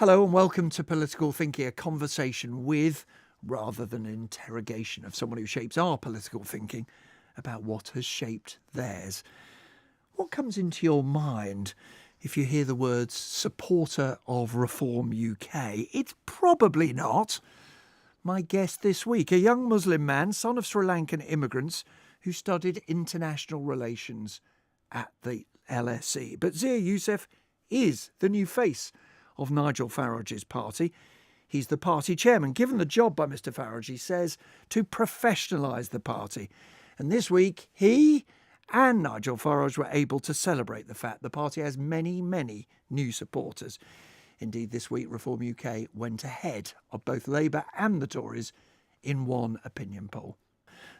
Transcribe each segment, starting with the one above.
Hello and welcome to Political Thinking, a conversation with, rather than an interrogation of someone who shapes our political thinking, about what has shaped theirs. What comes into your mind if you hear the words supporter of Reform UK? It's probably not. My guest this week, a young Muslim man, son of Sri Lankan immigrants, who studied international relations at the LSE. But Zia Yusuf is the new face of Nigel Farage's party. He's the party chairman, given the job by Mr Farage, he says, to professionalise the party. And this week, he and Nigel Farage were able to celebrate the fact the party has many, many new supporters. Indeed, this week, Reform UK went ahead of both Labour and the Tories in one opinion poll.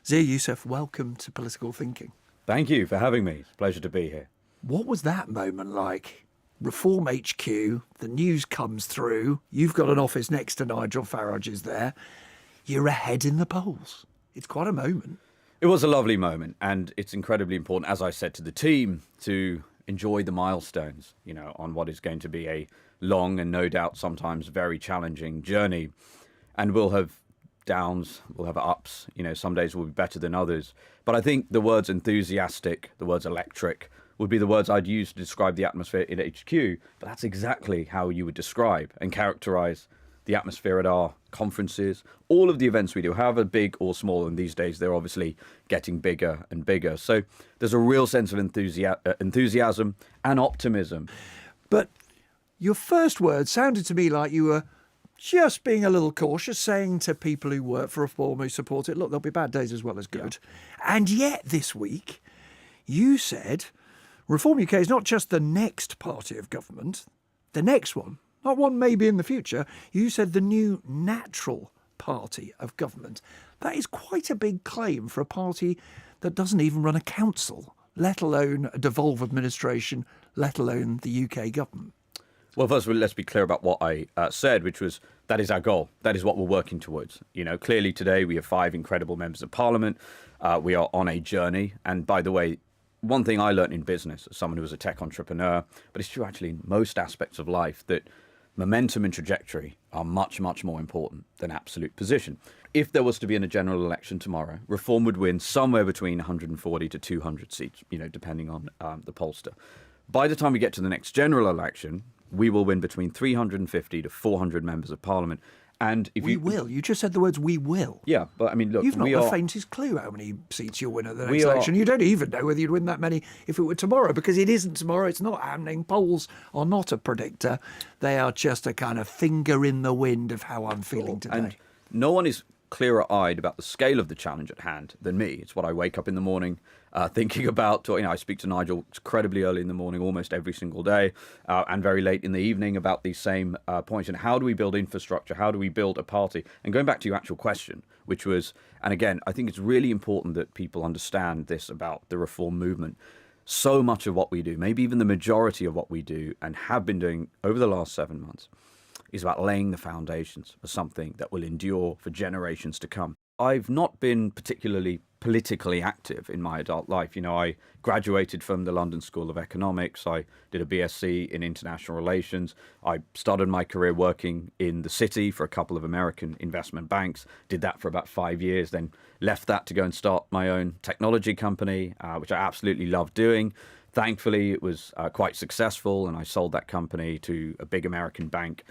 Zia Yusuf, welcome to Political Thinking. Thank you for having me. It's a pleasure to be here. What was that moment like? Reform HQ, the news comes through, you've got an office next to Nigel Farage's there, you're ahead in the polls. It's quite a moment. It was a lovely moment, and it's incredibly important, as I said to the team, to enjoy the milestones, on what is going to be a long and no doubt sometimes very challenging journey. And we'll have downs, we'll have ups, some days will be better than others. But I think the words enthusiastic, the words electric, would be the words I'd use to describe the atmosphere in HQ, but that's exactly how you would describe and characterise the atmosphere at our conferences, all of the events we do, however big or small, and these days they're obviously getting bigger and bigger. So there's a real sense of enthusiasm and optimism. But your first words sounded to me like you were just being a little cautious, saying to people who work for Reform, who support it, look, there'll be bad days as well as good. Yeah. And yet this week, you said Reform UK is not just the next party of government, the next one, not one maybe in the future. You said the new natural party of government. That is quite a big claim for a party that doesn't even run a council, let alone a devolved administration, let alone the UK government. Well, first of all, let's be clear about what I said, which was that is our goal. That is what we're working towards. Clearly today we have 5 incredible members of parliament. We are on a journey. And by the way, one thing I learned in business as someone who was a tech entrepreneur, but it's true actually in most aspects of life, that momentum and trajectory are much, much more important than absolute position. If there was to be in a general election tomorrow, Reform would win somewhere between 140 to 200 seats, depending on the pollster. By the time we get to the next general election, we will win between 350 to 400 members of parliament. And if we will. You just said the words "we will." Yeah, but I mean, look, you've not the faintest clue how many seats you'll win at the next election. You don't even know whether you'd win that many if it were tomorrow, because it isn't tomorrow. It's not happening. Polls are not a predictor; they are just a kind of finger in the wind of how I'm feeling today. And no one is clearer-eyed about the scale of the challenge at hand than me. It's what I wake up in the morning thinking about. I speak to Nigel incredibly early in the morning, almost every single day, and very late in the evening about these same points. And how do we build infrastructure? How do we build a party? And going back to your actual question, which was, and again, I think it's really important that people understand this about the Reform movement. So much of what we do, maybe even the majority of what we do and have been doing over the last 7 months, is about laying the foundations for something that will endure for generations to come. I've not been particularly politically active in my adult life. I graduated from the London School of Economics. I did a BSc in International Relations. I started my career working in the city for a couple of American investment banks. Did that for about 5 years, then left that to go and start my own technology company, which I absolutely loved doing. Thankfully, it was quite successful, and I sold that company to a big American bank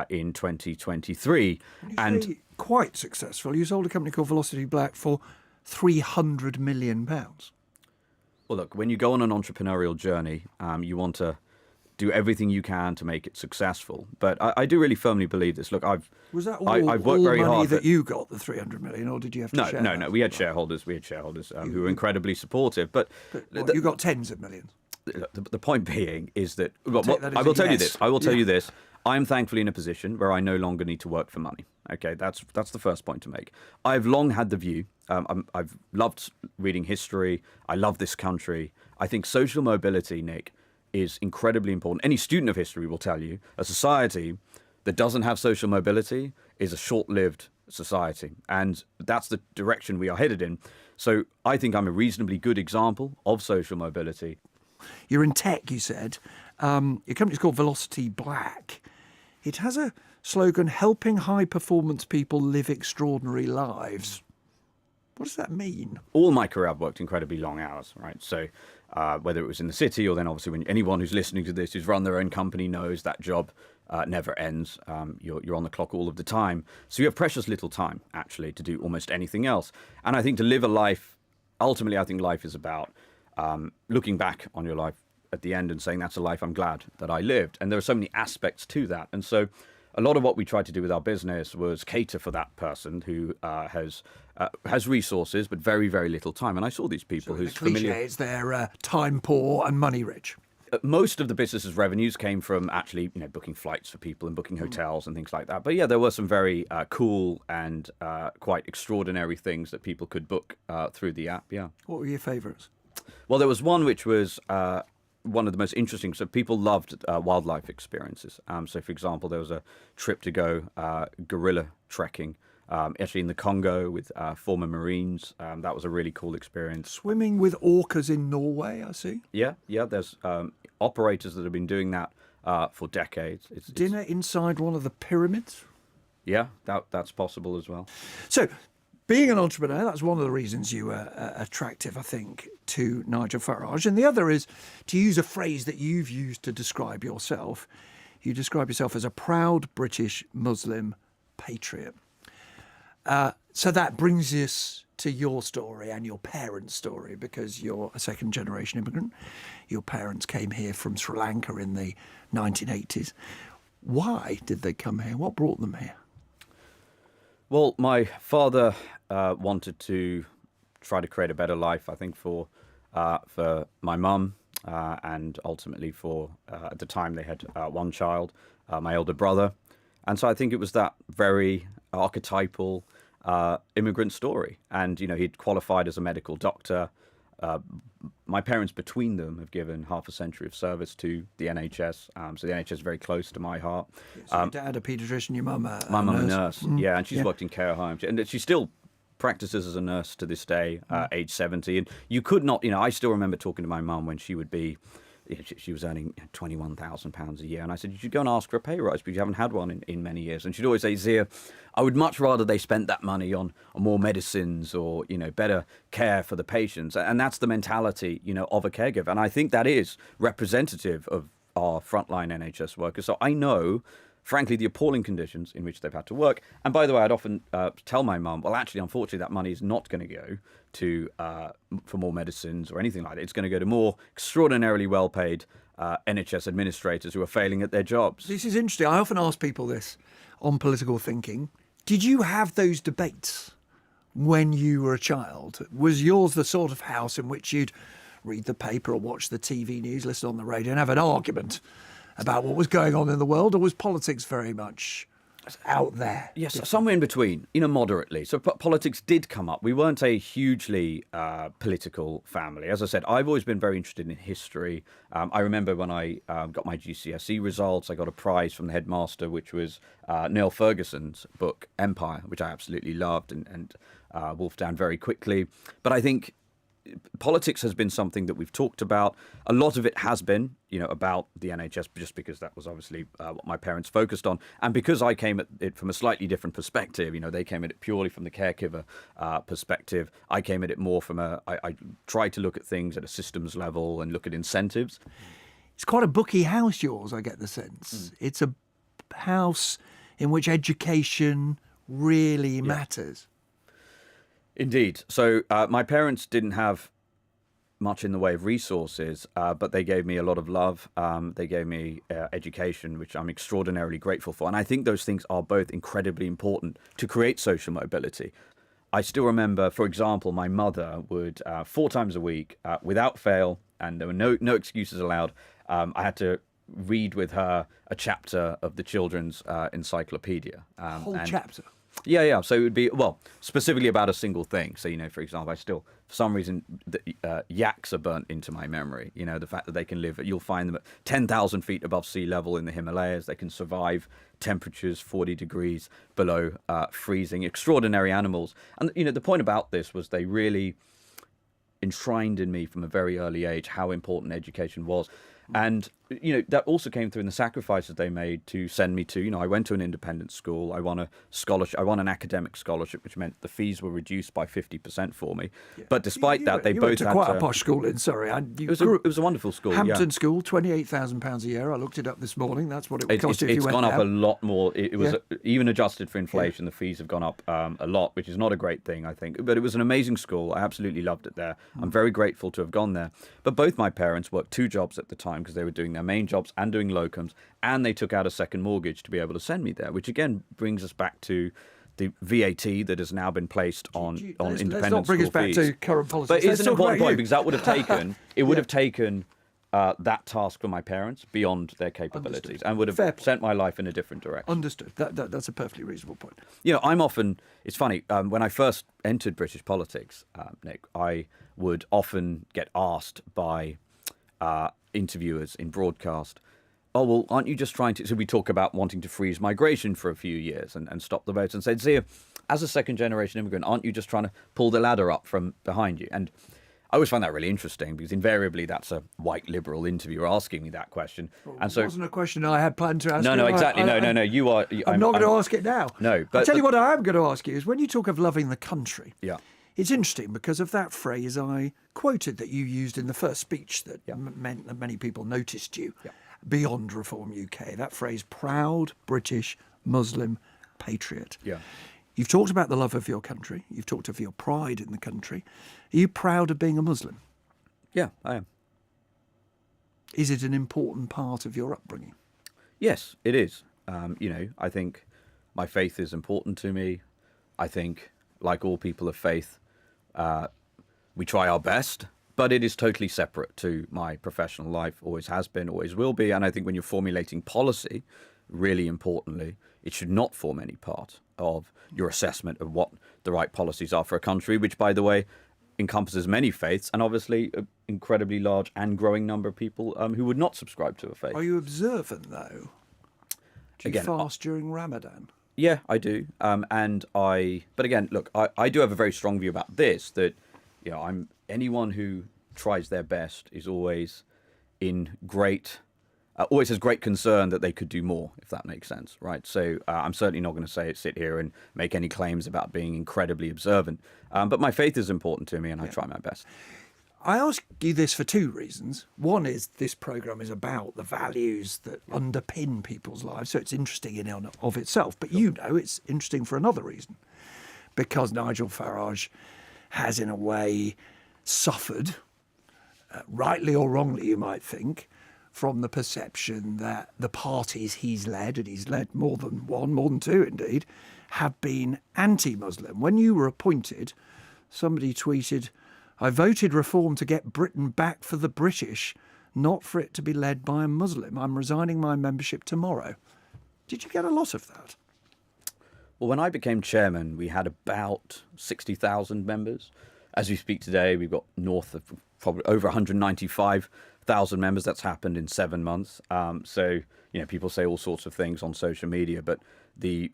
in 2023. And quite successful. You sold a company called Velocity Black for £300 million. Well, look, when you go on an entrepreneurial journey, you want to do everything you can to make it successful. But I do really firmly believe this. Look, I've worked very hard. That you got the £300 million, or did you have to share? No. We had shareholders. Who were incredibly supportive. But you got tens of millions. The point being is that I will tell you this. I'm thankfully in a position where I no longer need to work for money. Okay, that's the first point to make. I've long had the view. I've loved reading history. I love this country. I think social mobility, Nick, is incredibly important. Any student of history will tell you a society that doesn't have social mobility is a short-lived society. And that's the direction we are headed in. So I think I'm a reasonably good example of social mobility. You're in tech, you said. Your company's called Velocity Black. It has a slogan, helping high-performance people live extraordinary lives. What does that mean? All my career, I've worked incredibly long hours, right? So whether it was in the city or then obviously when anyone who's listening to this who's run their own company knows that job never ends. You're on the clock all of the time. So you have precious little time, actually, to do almost anything else. And I think to live a life, ultimately, I think life is about looking back on your life at the end and saying, that's a life I'm glad that I lived. And there are so many aspects to that. And so a lot of what we tried to do with our business was cater for that person who has resources, but very, very little time. And I saw these people who's familiar. It's they're time poor and money rich. Most of the business's revenues came from actually, booking flights for people and booking hotels and things like that. But yeah, there were some very cool and quite extraordinary things that people could book through the app. Yeah. What were your favourites? Well, there was one which was one of the most interesting. So people loved wildlife experiences. So, for example, there was a trip to go gorilla trekking. Actually in the Congo with former Marines. That was a really cool experience. Swimming with orcas in Norway, I see. Yeah. There's operators that have been doing that for decades. Dinner inside one of the pyramids? Yeah, that's possible as well. So, being an entrepreneur, that's one of the reasons you were attractive, I think, to Nigel Farage. And the other is, to use a phrase that you've used to describe yourself, you describe yourself as a proud British Muslim patriot. So that brings us to your story and your parents' story, because you're a second-generation immigrant. Your parents came here from Sri Lanka in the 1980s. Why did they come here? What brought them here? Well, my father wanted to try to create a better life, I think, for my mum and ultimately for, at the time, they had one child, my elder brother. And so I think it was that very archetypal immigrant story. And, he'd qualified as a medical doctor. My parents, between them, have given half a century of service to the NHS. So the NHS is very close to my heart. So your dad a paediatrician, your mum my mum a nurse. Yeah, and she's worked in care homes. And she still practices as a nurse to this day, age 70. And you could not, I still remember talking to my mum when she would be, she was earning £21,000 a year. And I said, you should go and ask for a pay rise because you haven't had one in many years. And she'd always say, Zia, I would much rather they spent that money on more medicines or, better care for the patients. And that's the mentality, of a caregiver. And I think that is representative of our frontline NHS workers. So I know, frankly, the appalling conditions in which they've had to work. And by the way, I'd often tell my mum, well, actually, unfortunately, that money is not going to go to for more medicines or anything like that. It's going to go to more extraordinarily well-paid NHS administrators who are failing at their jobs. This is interesting. I often ask people this on political thinking. Did you have those debates when you were a child? Was yours the sort of house in which you'd read the paper or watch the TV news, listen on the radio and have an argument about what was going on in the world, or was politics very much out there? Yes, somewhere in between, moderately. So politics did come up. We weren't a hugely political family. As I said, I've always been very interested in history. I remember when I got my GCSE results, I got a prize from the headmaster, which was Neil Ferguson's book, Empire, which I absolutely loved and wolfed down very quickly. But I think politics has been something that we've talked about. A lot of it has been, about the NHS, just because that was obviously what my parents focused on. And because I came at it from a slightly different perspective, they came at it purely from the caregiver perspective. I came at it more from I tried to look at things at a systems level and look at incentives. It's quite a booky house, yours, I get the sense. It's a house in which education really matters. Indeed. So my parents didn't have much in the way of resources, but they gave me a lot of love. They gave me education, which I'm extraordinarily grateful for. And I think those things are both incredibly important to create social mobility. I still remember, for example, my mother would 4 times a week, without fail, and there were no excuses allowed, I had to read with her a chapter of the children's encyclopedia. A whole chapter? Yeah. So it would be, specifically about a single thing. So, for example, I still, for some reason, the yaks are burnt into my memory. The fact that they can live, you'll find them at 10,000 feet above sea level in the Himalayas. They can survive temperatures 40 degrees below freezing. Extraordinary animals. And, the point about this was they really enshrined in me from a very early age how important education was. And that also came through in the sacrifices they made to send me to, I went to an independent school. I won a scholarship. I won an academic scholarship, which meant the fees were reduced by 50% for me. Yeah. But despite that, they you both went to had quite a posh school in Surrey. It was a wonderful school. Hampton School, £28,000 a year. I looked it up this morning. That's what it would cost if you went It's gone up there. a lot more. It was even adjusted for inflation. The fees have gone up a lot, which is not a great thing, I think. But it was an amazing school. I absolutely loved it there. I'm very grateful to have gone there. But both my parents worked 2 jobs at the time because they were doing their main jobs and doing locums, and they took out a second mortgage to be able to send me there, which again brings us back to the VAT that has now been placed on independent let's not bring school us back fees. to current policies. But it's an important point because that would have taken that task for my parents beyond their capabilities. And would have sent my life in a different direction. Understood. That's a perfectly reasonable point. It's funny, when I first entered British politics, Nick, I would often get asked by interviewers in broadcast, oh, well, aren't you just trying to... So we talk about wanting to freeze migration for a few years and stop the votes, and said, Zia, as a second-generation immigrant, aren't you just trying to pull the ladder up from behind you? And I always find that really interesting because invariably that's a white liberal interviewer asking me that question. Well, and so it wasn't a question I had planned to ask you. No, exactly. No. You are... I'm not going to ask it now. No, but... I'll tell you what I am going to ask you is when you talk of loving the country... Yeah. It's interesting because of that phrase I quoted that you used in the first speech that meant that many people noticed you beyond Reform UK. That phrase, proud British Muslim patriot. Yeah. You've talked about the love of your country. You've talked of your pride in the country. Are you proud of being a Muslim? Yeah, I am. Is it an important part of your upbringing? Yes, it is. I think my faith is important to me. I think, like all people of faith, we try our best, but it is totally separate to my professional life, always has been, always will be. And I think when you're formulating policy, really importantly, it should not form any part of your assessment of what the right policies are for a country, which, by the way, encompasses many faiths and obviously an incredibly large and growing number of people who would not subscribe to a faith. Are you observant, though? Do you fast during Ramadan? Yeah, I do. But again, look, I do have a very strong view about this, that, anyone who tries their best is always always has great concern that they could do more, if that makes sense, right? So I'm certainly not going to sit here and make any claims about being incredibly observant. But my faith is important to me and I try my best. I ask you this for 2 reasons. One is this programme is about the values that underpin people's lives, so it's interesting in and of itself. But it's interesting for another reason, because Nigel Farage has, in a way, suffered, rightly or wrongly, you might think, from the perception that the parties he's led, and he's led more than 2 indeed, have been anti-Muslim. When you were appointed, somebody tweeted, I voted Reform to get Britain back for the British, not for it to be led by a Muslim. I'm resigning my membership tomorrow. Did you get a lot of that? Well, when I became chairman, we had about 60,000 members. As we speak today, we've got north of probably over 195,000 members. That's happened in 7 months. So, people say all sorts of things on social media, but the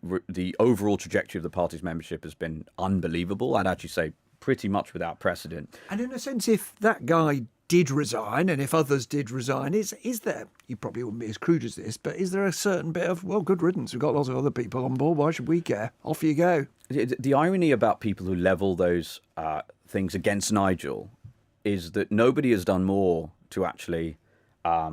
overall trajectory of the party's membership has been unbelievable. I'd actually say pretty much without precedent. And in a sense, if that guy did resign, and if others did resign, is there, you probably wouldn't be as crude as this, but is there a certain bit of, well, good riddance, we've got lots of other people on board, why should we care? Off you go. The irony about people who level those things against Nigel is that nobody has done more to actually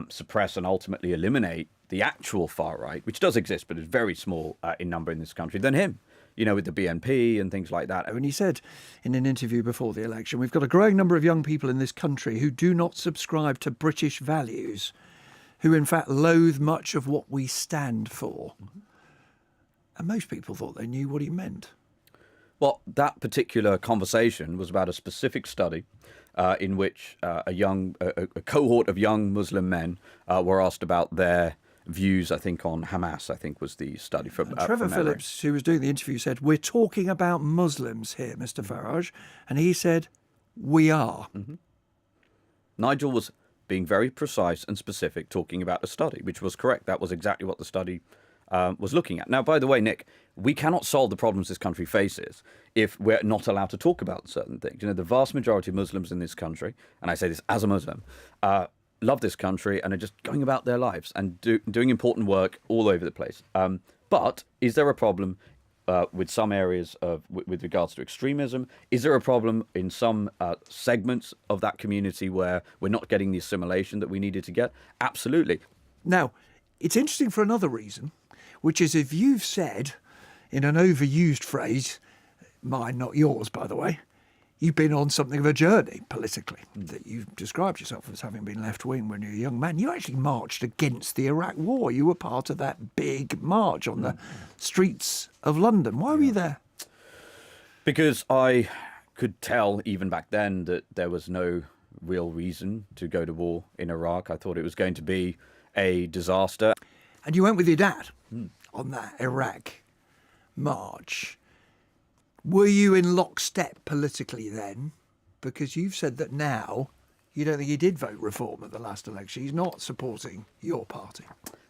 suppress and ultimately eliminate the actual far right, which does exist, but is very small in number in this country, than him. With the BNP and things like that. And he said in an interview before the election, we've got a growing number of young people in this country who do not subscribe to British values, who in fact loathe much of what we stand for. Mm-hmm. And most people thought they knew what he meant. Well, that particular conversation was about a specific study in which a cohort of young Muslim men were asked about their views, I think, on Hamas, I think was the study from Trevor Phillips, who was doing the interview, said, we're talking about Muslims here, Mr. Farage. And he said, we are. Mm-hmm. Nigel was being very precise and specific, talking about a study, which was correct. That was exactly what the study was looking at. Now, by the way, Nick, we cannot solve the problems this country faces if we're not allowed to talk about certain things. The vast majority of Muslims in this country, and I say this as a Muslim, love this country and are just going about their lives and doing important work all over the place. But is there a problem with some areas with regards to extremism? Is there a problem in some segments of that community where we're not getting the assimilation that we needed to get? Absolutely. Now, it's interesting for another reason, which is if you've said, in an overused phrase, mine, not yours, by the way, you've been on something of a journey politically, that you've described yourself as having been left-wing when you were a young man. You actually marched against the Iraq War. You were part of that big march on the streets of London. Why were you there? Because I could tell even back then that there was no real reason to go to war in Iraq. I thought it was going to be a disaster. And you went with your dad on that Iraq march. Were you in lockstep politically then? Because you've said that now you don't think he did vote reform at the last election. He's not supporting your party.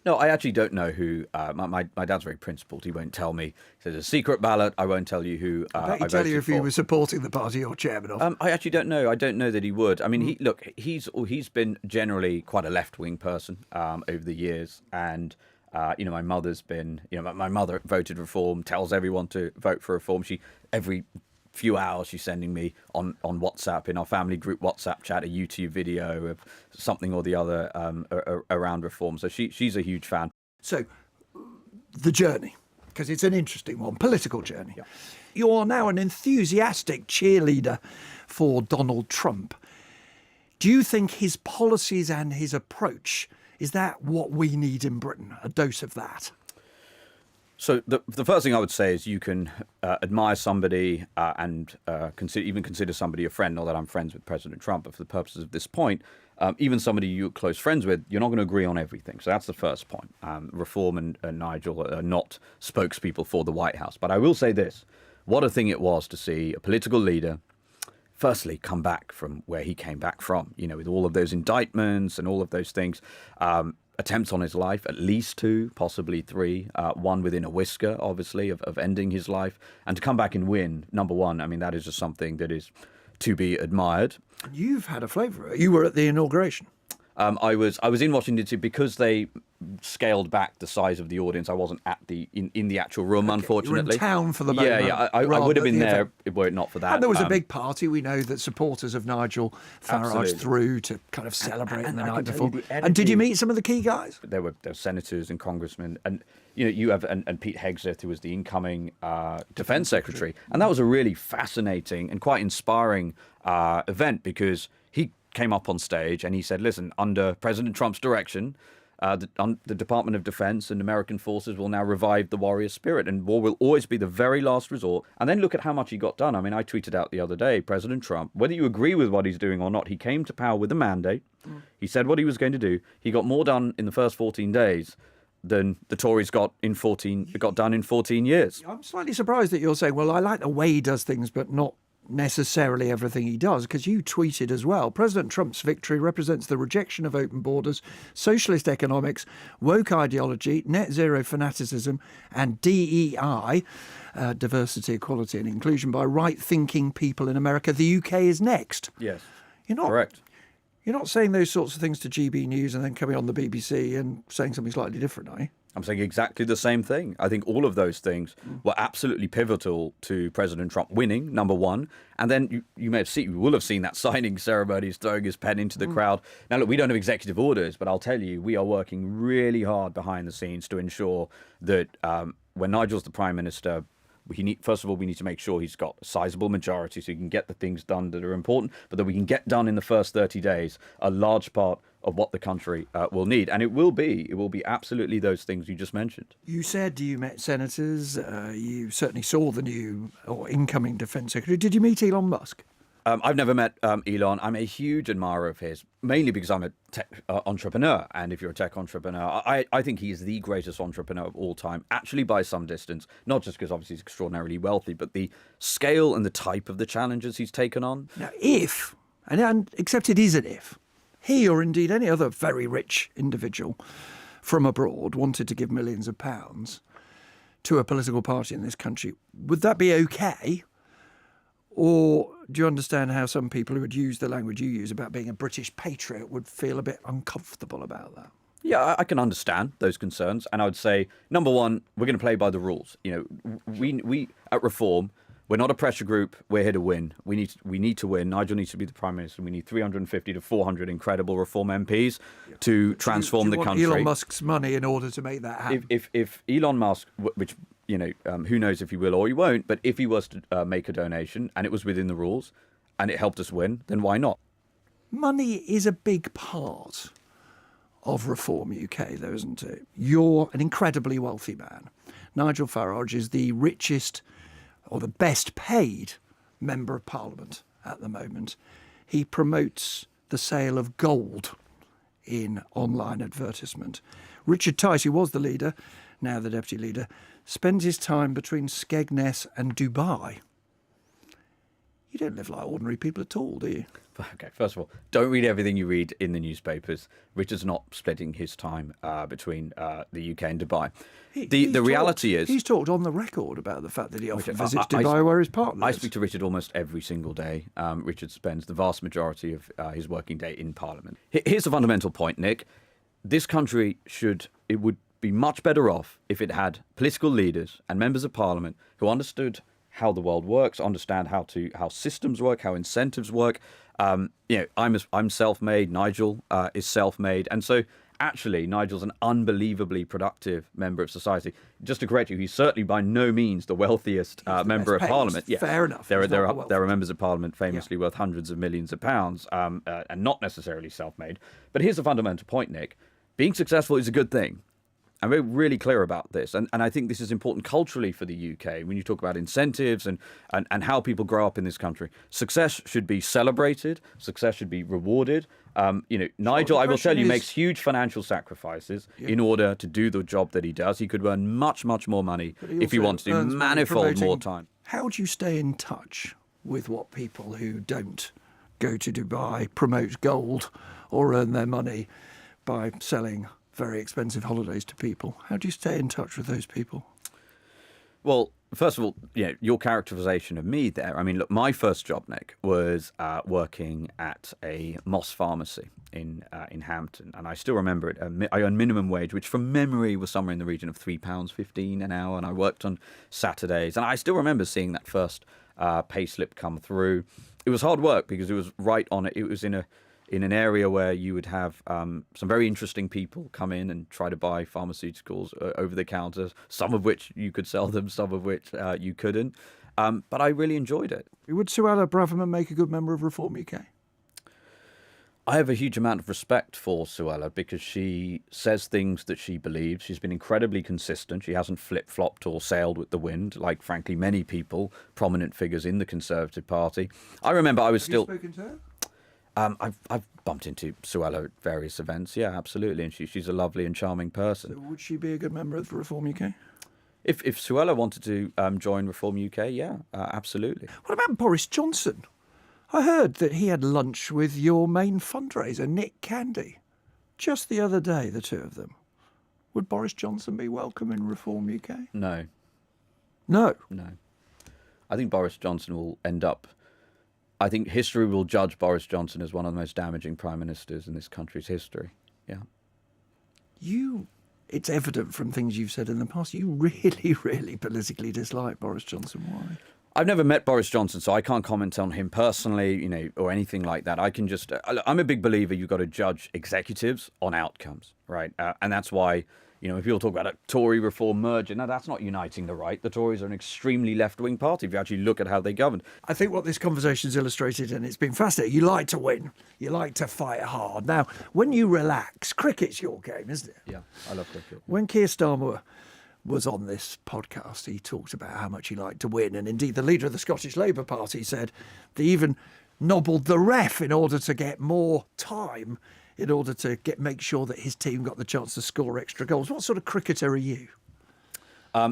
No, I actually don't know who. My dad's very principled. He won't tell me. There's a secret ballot. I won't tell you who I bet he'd tell you if he was supporting the party you're chairman of. I actually don't know. I don't know that he would. I mean, he's been generally quite a left-wing person over the years, and my mother's been. My mother voted reform. Tells everyone to vote for reform. Every few hours she's sending me on WhatsApp, in our family group WhatsApp chat, a YouTube video of something or the other around reform. So she's a huge fan. So the journey, because it's an interesting one, political journey. Yeah. You are now an enthusiastic cheerleader for Donald Trump. Do you think his policies and his approach, is that what we need in Britain? A dose of that? So the first thing I would say is you can admire somebody and consider somebody a friend. Not that I'm friends with President Trump, but for the purposes of this point, even somebody you're close friends with, you're not going to agree on everything. So that's the first point. Reform and Nigel are not spokespeople for the White House. But I will say this. What a thing it was to see a political leader, firstly, come back from where he came back from, with all of those indictments and all of those things. Attempts on his life, at least 2, possibly 3, one within a whisker, obviously, of ending his life, and to come back and win, number one, I mean, that is just something that is to be admired. You've had a flavour. You were at the inauguration. I was in Washington DC because they scaled back the size of the audience. I wasn't at in the actual room, unfortunately. You were in town for the moment. Yeah. I would have been there were it not for that. And there was a big party. We know that supporters of Nigel Farage threw to kind of celebrate the night before. And did you meet some of the key guys? There were senators and congressmen, and you have and Pete Hegseth, who was the incoming defense secretary, and that was a really fascinating and quite inspiring event because he came up on stage and he said, listen, under President Trump's direction, the Department of Defense and American forces will now revive the warrior spirit, and war will always be the very last resort. And then look at how much he got done. I mean, I tweeted out the other day, President Trump, whether you agree with what he's doing or not, he came to power with a mandate. He said what he was going to do. He got more done in the first 14 days than the Tories got done in 14 years. I'm slightly surprised that you're saying, well, I like the way he does things, but not necessarily everything he does, because you tweeted as well, President Trump's victory represents the rejection of open borders, socialist economics, woke ideology, net zero fanaticism, and DEI, diversity, equality and inclusion, by right-thinking people in America. The UK is next. Yes, correct. You're not saying those sorts of things to GB News and then coming on the BBC and saying something slightly different, are you? I'm saying exactly the same thing. I think all of those things were absolutely pivotal to President Trump winning, number one. And then you will have seen that signing ceremony, he's throwing his pen into the crowd. Now, look, we don't have executive orders, but I'll tell you, we are working really hard behind the scenes to ensure that when Nigel's the Prime Minister, first of all, we need to make sure he's got a sizable majority so he can get the things done that are important, but that we can get done in the first 30 days a large part of what the country will need. And it will be absolutely those things you just mentioned. You said you met senators. You certainly saw the new or incoming defence secretary. Did you meet Elon Musk? I've never met Elon. I'm a huge admirer of his, mainly because I'm a tech entrepreneur. And if you're a tech entrepreneur, I think he is the greatest entrepreneur of all time, actually by some distance, not just because obviously he's extraordinarily wealthy, but the scale and the type of the challenges he's taken on. Now, and except it is an if, he or indeed any other very rich individual from abroad wanted to give millions of pounds to a political party in this country, would that be okay? Or do you understand how some people who would use the language you use about being a British patriot would feel a bit uncomfortable about that? Yeah, I can understand those concerns, and I would say, number one, we're going to play by the rules. You know, we at Reform, we're not a pressure group. We're here to win. We need to win. Nigel needs to be the Prime Minister. We need 350 to 400 incredible Reform MPs to transform the country. Elon Musk's money in order to make that happen. If Elon Musk, which who knows if he will or he won't, but if he was to make a donation and it was within the rules and it helped us win, then why not? Money is a big part of Reform UK, though, isn't it? You're an incredibly wealthy man. Nigel Farage is the richest or the best paid member of Parliament at the moment. He promotes the sale of gold in online advertisement. Richard Tice, who was the leader, now the deputy leader, spends his time between Skegness and Dubai. You don't live like ordinary people at all, do you? Okay, first of all, don't read everything you read in the newspapers. Richard's not splitting his time between the UK and Dubai. The reality is... He's talked on the record about the fact that he often visits Dubai where his partner is. I speak to Richard almost every single day. Richard spends the vast majority of his working day in Parliament. Here's the fundamental point, Nick. This country would be much better off if it had political leaders and members of Parliament who understood how the world works, understand how systems work, how incentives work. I'm self-made. Nigel is self-made, and so actually Nigel's an unbelievably productive member of society. Just to correct you, he's certainly by no means the wealthiest member of Parliament. Yes, fair enough. There are members of Parliament famously worth hundreds of millions of pounds and not necessarily self-made. But here's the fundamental point, Nick: being successful is a good thing. And we're really clear about this. And I think this is important culturally for the UK when you talk about incentives and how people grow up in this country. Success should be celebrated. Success should be rewarded. Nigel, I will tell you, makes huge financial sacrifices in order to do the job that he does. He could earn much, much more money if he wanted to, manifold more time. How do you stay in touch with what people who don't go to Dubai promote gold or earn their money by selling very expensive holidays to people? How do you stay in touch with those people? Well, first of all, your characterization of me there. I mean, look, my first job, Nick, was working at a Moss pharmacy in Hampton, and I still remember it. I earned minimum wage, which from memory was somewhere in the region of £3.15 an hour, and I worked on Saturdays. And I still remember seeing that first pay slip come through. It was hard work because it was right on it. It was in an area where you would have some very interesting people come in and try to buy pharmaceuticals over the counter, some of which you could sell them, some of which you couldn't. But I really enjoyed it. Would Suella Braverman make a good member of Reform UK? I have a huge amount of respect for Suella because she says things that she believes. She's been incredibly consistent. She hasn't flip-flopped or sailed with the wind, like, frankly, many people, prominent figures in the Conservative Party. I remember I was still... Have you spoken to her? I've bumped into Suella at various events, yeah, absolutely, and she's a lovely and charming person. So would she be a good member of Reform UK? If Suella wanted to join Reform UK, yeah, absolutely. What about Boris Johnson? I heard that he had lunch with your main fundraiser, Nick Candy, just the other day, the two of them. Would Boris Johnson be welcome in Reform UK? No. No? No. I think Boris Johnson will end up... I think history will judge Boris Johnson as one of the most damaging prime ministers in this country's history. Yeah. It's evident from things you've said in the past, you really, really politically dislike Boris Johnson. Why? I've never met Boris Johnson, so I can't comment on him personally, or anything like that. I can just... I'm a big believer you've got to judge executives on outcomes, right? And that's why... if people talk about a Tory reform merger, no, that's not uniting the right. The Tories are an extremely left-wing party if you actually look at how they governed. I think what this conversation's illustrated, and it's been fascinating, you like to win. You like to fight hard. Now, when you relax, cricket's your game, isn't it? Yeah, I love cricket. When Keir Starmer was on this podcast, he talked about how much he liked to win. And indeed, the leader of the Scottish Labour Party said they even nobbled the ref in order to get more time, in order to make sure that his team got the chance to score extra goals. What sort of cricketer are you?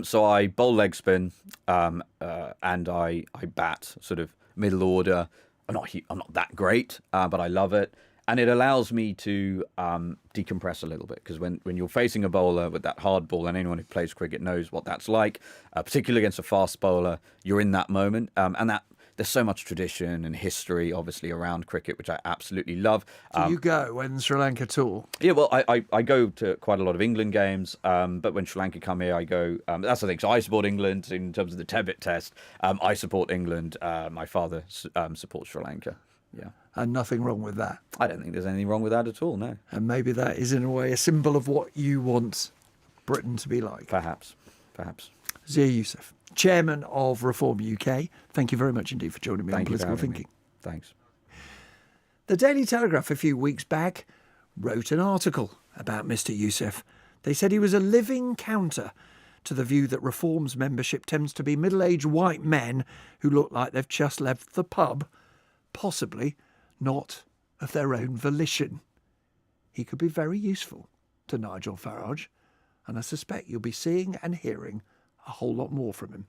So I bowl leg spin, and I bat sort of middle order. I'm not that great, but I love it, and it allows me to decompress a little bit, because when you're facing a bowler with that hard ball, and anyone who plays cricket knows what that's like, particularly against a fast bowler, you're in that moment, and there's so much tradition and history, obviously, around cricket, which I absolutely love. Do you go when Sri Lanka tour? Yeah, well, I go to quite a lot of England games, but when Sri Lanka come here, I go. That's the thing. So I support England in terms of the Tebet Test. I support England. My father supports Sri Lanka. Yeah. And nothing wrong with that. I don't think there's anything wrong with that at all, no. And maybe that is, in a way, a symbol of what you want Britain to be like. Perhaps. Zia Yusuf, Chairman of Reform UK, thank you very much indeed for joining me on Political Thinking. Thanks. The Daily Telegraph a few weeks back wrote an article about Mr. Yusuf. They said he was a living counter to the view that Reform's membership tends to be middle-aged white men who look like they've just left the pub, possibly not of their own volition. He could be very useful to Nigel Farage, and I suspect you'll be seeing and hearing a whole lot more from him.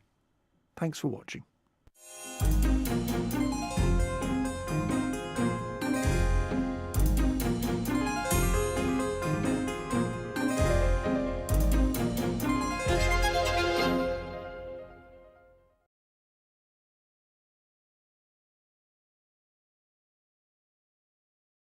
Thanks for watching.